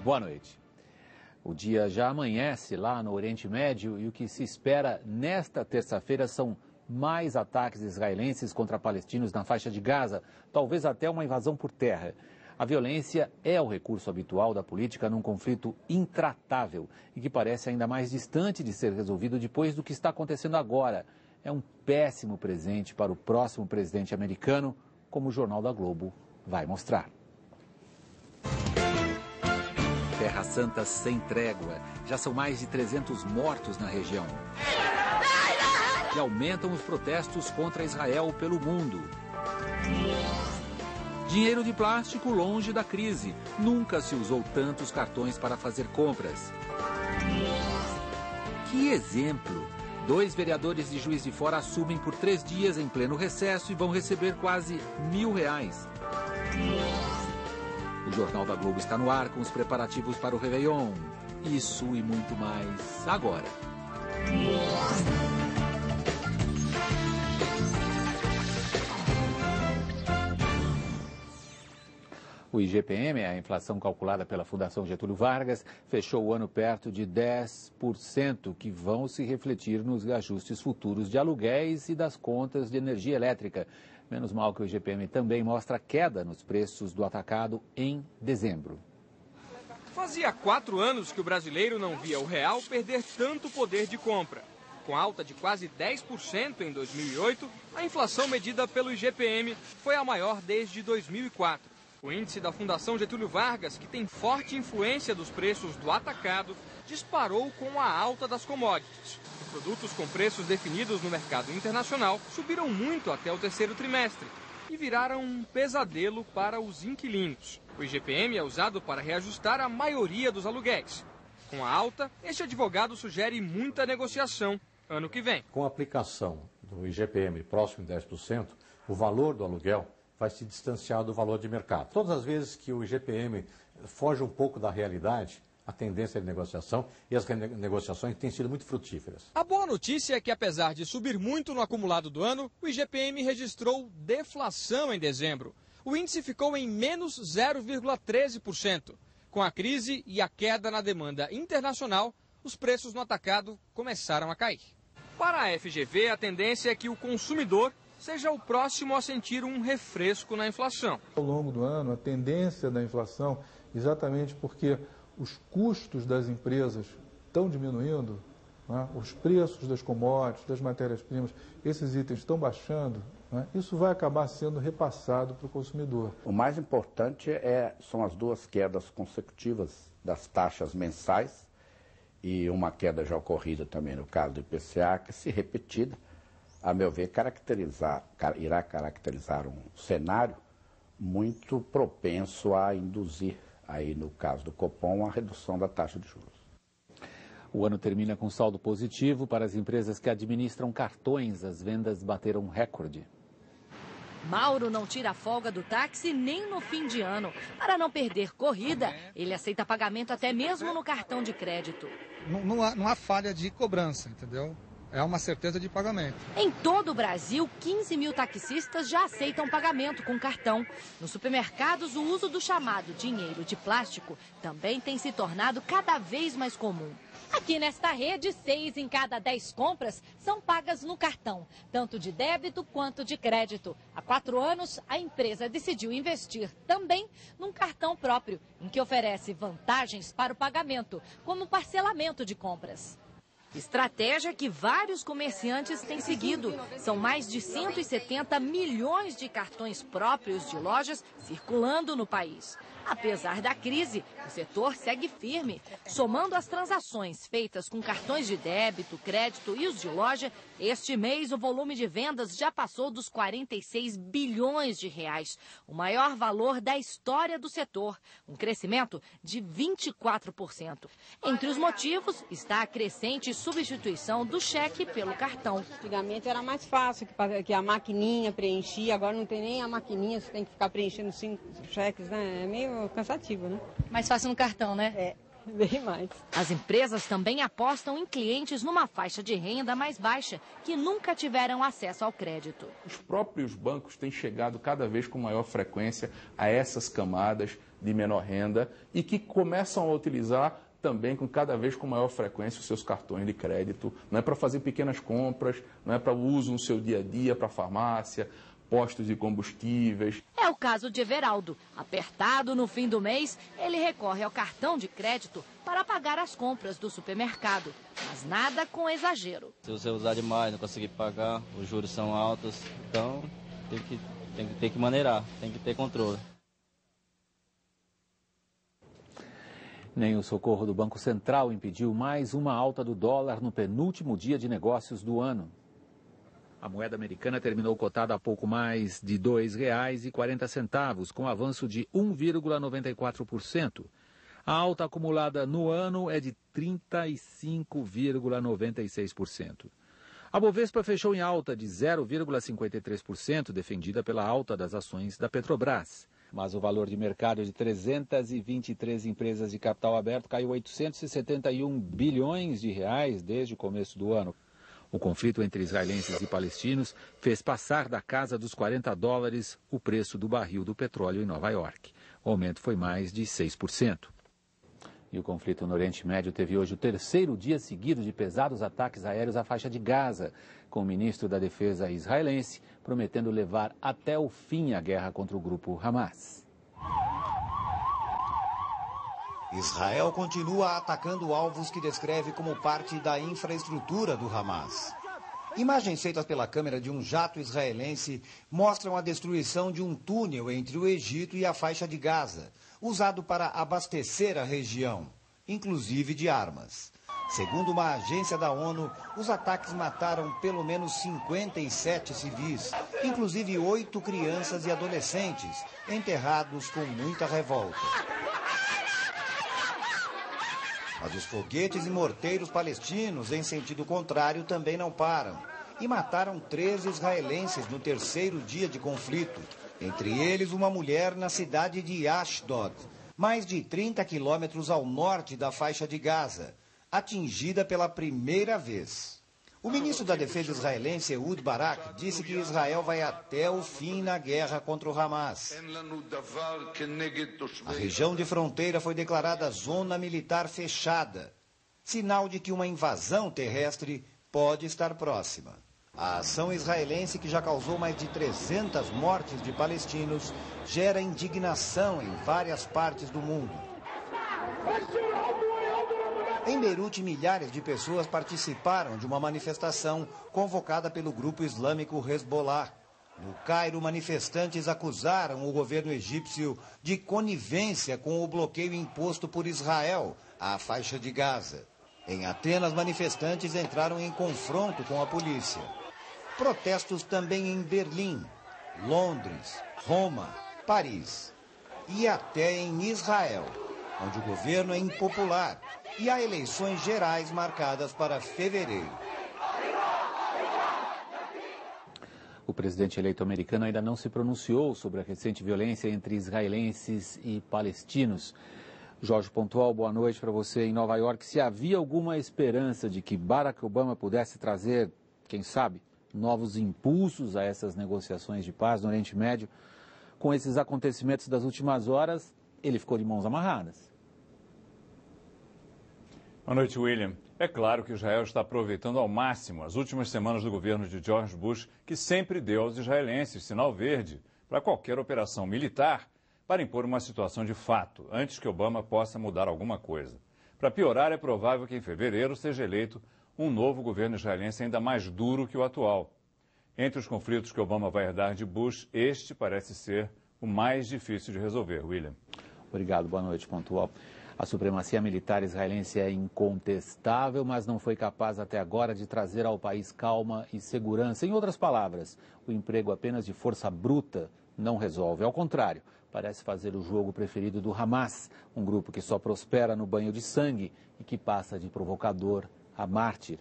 Boa noite. O dia já amanhece lá no Oriente Médio e o que se espera nesta terça-feira são mais ataques israelenses contra palestinos na faixa de Gaza, talvez até uma invasão por terra. A violência é o recurso habitual da política num conflito intratável e que parece ainda mais distante de ser resolvido depois do que está acontecendo agora. É um péssimo presente para o próximo presidente americano, como o Jornal da Globo vai mostrar. Terra Santa sem trégua. Já são mais de 300 mortos na região. E aumentam os protestos contra Israel pelo mundo. Dinheiro de plástico longe da crise. Nunca se usou tantos cartões para fazer compras. Que exemplo! 2 vereadores de Juiz de Fora assumem por 3 dias em pleno recesso e vão receber quase R$1.000. O Jornal da Globo está no ar com os preparativos para o Réveillon. Isso e muito mais agora. O IGPM, a inflação calculada pela Fundação Getúlio Vargas, fechou o ano perto de 10%, que vão se refletir nos ajustes futuros de aluguéis e das contas de energia elétrica. Menos mal que o IGPM também mostra queda nos preços do atacado em dezembro. Fazia 4 anos que o brasileiro não via o real perder tanto poder de compra. Com alta de quase 10% em 2008, a inflação medida pelo IGPM foi a maior desde 2004. O índice da Fundação Getúlio Vargas, que tem forte influência dos preços do atacado, disparou com a alta das commodities. Produtos com preços definidos no mercado internacional subiram muito até o terceiro trimestre e viraram um pesadelo para os inquilinos. O IGPM é usado para reajustar a maioria dos aluguéis. Com a alta, este advogado sugere muita negociação ano que vem. Com a aplicação do IGPM próximo de 10%, o valor do aluguel vai se distanciar do valor de mercado. Todas as vezes que o IGPM foge um pouco da realidade, a tendência de negociação e as negociações têm sido muito frutíferas. A boa notícia é que, apesar de subir muito no acumulado do ano, o IGPM registrou deflação em dezembro. O índice ficou em menos 0,13%. Com a crise e a queda na demanda internacional, os preços no atacado começaram a cair. Para a FGV, a tendência é que o consumidor seja o próximo a sentir um refresco na inflação. Ao longo do ano, a tendência da inflação, exatamente porque os custos das empresas estão diminuindo, né? Os preços das commodities, das matérias-primas, esses itens estão baixando, né? Isso vai acabar sendo repassado para o consumidor. O mais importante são as 2 quedas consecutivas das taxas mensais e uma queda já ocorrida também no caso do IPCA, que, se repetida, a meu ver, irá caracterizar um cenário muito propenso a induzir, aí no caso do Copom, a redução da taxa de juros. O ano termina com saldo positivo para as empresas que administram cartões. As vendas bateram recorde. Mauro não tira a folga do táxi nem no fim de ano. Para não perder corrida, ele aceita pagamento até mesmo no cartão de crédito. Não há falha de cobrança, entendeu? É uma certeza de pagamento. Em todo o Brasil, 15 mil taxistas já aceitam pagamento com cartão. Nos supermercados, o uso do chamado dinheiro de plástico também tem se tornado cada vez mais comum. Aqui nesta rede, 6 em cada 10 compras são pagas no cartão, tanto de débito quanto de crédito. Há 4 anos, a empresa decidiu investir também num cartão próprio, em que oferece vantagens para o pagamento, como parcelamento de compras. Estratégia que vários comerciantes têm seguido. São mais de 170 milhões de cartões próprios de lojas circulando no país. Apesar da crise, o setor segue firme. Somando as transações feitas com cartões de débito, crédito e os de loja, este mês o volume de vendas já passou dos 46 bilhões de reais, o maior valor da história do setor, um crescimento de 24%. Entre os motivos está a crescente substituição do cheque pelo cartão. Antigamente era mais fácil, que a maquininha preenchia, agora não tem nem a maquininha, você tem que ficar preenchendo 5 cheques, né? É meio cansativo, né? Mais fácil no cartão, né? É. bem mais. As empresas também apostam em clientes numa faixa de renda mais baixa, que nunca tiveram acesso ao crédito. Os próprios bancos têm chegado cada vez com maior frequência a essas camadas de menor renda e que começam a utilizar também cada vez com maior frequência os seus cartões de crédito. Não é para fazer pequenas compras, não é para uso no seu dia a dia, para farmácia, postos de combustíveis. É o caso de Everaldo. Apertado no fim do mês, ele recorre ao cartão de crédito para pagar as compras do supermercado. Mas nada com exagero. Se você usar demais, não conseguir pagar, os juros são altos, então tem que maneirar, tem que ter controle. Nem o socorro do Banco Central impediu mais uma alta do dólar no penúltimo dia de negócios do ano. A moeda americana terminou cotada a pouco mais de R$ 2,40, com avanço de 1,94%. A alta acumulada no ano é de 35,96%. A Bovespa fechou em alta de 0,53%, defendida pela alta das ações da Petrobras. Mas o valor de mercado de 323 empresas de capital aberto caiu 871 bilhões de reais desde o começo do ano. O conflito entre israelenses e palestinos fez passar da casa dos $40 o preço do barril do petróleo em Nova York. O aumento foi mais de 6%. E o conflito no Oriente Médio teve hoje o terceiro dia seguido de pesados ataques aéreos à faixa de Gaza, com o ministro da Defesa israelense prometendo levar até o fim a guerra contra o grupo Hamas. Israel continua atacando alvos que descreve como parte da infraestrutura do Hamas. Imagens feitas pela câmera de um jato israelense mostram a destruição de um túnel entre o Egito e a faixa de Gaza, usado para abastecer a região, inclusive de armas. Segundo uma agência da ONU, os ataques mataram pelo menos 57 civis, inclusive 8 crianças e adolescentes, enterrados com muita revolta. Mas os foguetes e morteiros palestinos em sentido contrário também não param. E mataram 13 israelenses no terceiro dia de conflito. Entre eles, uma mulher na cidade de Ashdod, mais de 30 quilômetros ao norte da faixa de Gaza, atingida pela primeira vez. O ministro da Defesa israelense, Ehud Barak, disse que Israel vai até o fim na guerra contra o Hamas. A região de fronteira foi declarada zona militar fechada, sinal de que uma invasão terrestre pode estar próxima. A ação israelense, que já causou mais de 300 mortes de palestinos, gera indignação em várias partes do mundo. Em Beirute, milhares de pessoas participaram de uma manifestação convocada pelo grupo islâmico Hezbollah. No Cairo, manifestantes acusaram o governo egípcio de conivência com o bloqueio imposto por Israel à faixa de Gaza. Em Atenas, manifestantes entraram em confronto com a polícia. Protestos também em Berlim, Londres, Roma, Paris e até em Israel, onde o governo é impopular e há eleições gerais marcadas para fevereiro. O presidente eleito americano ainda não se pronunciou sobre a recente violência entre israelenses e palestinos. Jorge Pontual, boa noite para você em Nova York. Se havia alguma esperança de que Barack Obama pudesse trazer, quem sabe, novos impulsos a essas negociações de paz no Oriente Médio, com esses acontecimentos das últimas horas, ele ficou de mãos amarradas. Boa noite, William. É claro que Israel está aproveitando ao máximo as últimas semanas do governo de George Bush, que sempre deu aos israelenses sinal verde para qualquer operação militar para impor uma situação de fato, antes que Obama possa mudar alguma coisa. Para piorar, é provável que em fevereiro seja eleito um novo governo israelense ainda mais duro que o atual. Entre os conflitos que Obama vai herdar de Bush, este parece ser o mais difícil de resolver, William. Obrigado, boa noite, Pontual. A supremacia militar israelense é incontestável, mas não foi capaz até agora de trazer ao país calma e segurança. Em outras palavras, o emprego apenas de força bruta não resolve. Ao contrário, parece fazer o jogo preferido do Hamas, um grupo que só prospera no banho de sangue e que passa de provocador a mártir.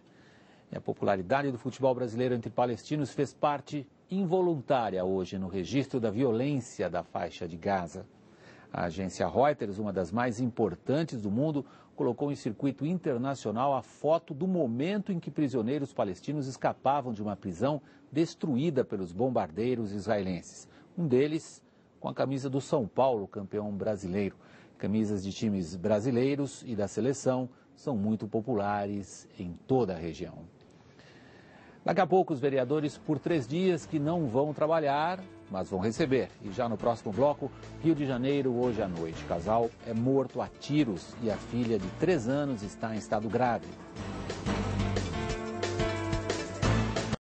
E a popularidade do futebol brasileiro entre palestinos fez parte involuntária hoje no registro da violência da faixa de Gaza. A agência Reuters, uma das mais importantes do mundo, colocou em circuito internacional a foto do momento em que prisioneiros palestinos escapavam de uma prisão destruída pelos bombardeiros israelenses. Um deles com a camisa do São Paulo, campeão brasileiro. Camisas de times brasileiros e da seleção são muito populares em toda a região. Daqui a pouco, os vereadores por 3 dias que não vão trabalhar, mas vão receber. E já no próximo bloco, Rio de Janeiro, hoje à noite. O casal é morto a tiros e a filha de 3 anos está em estado grave.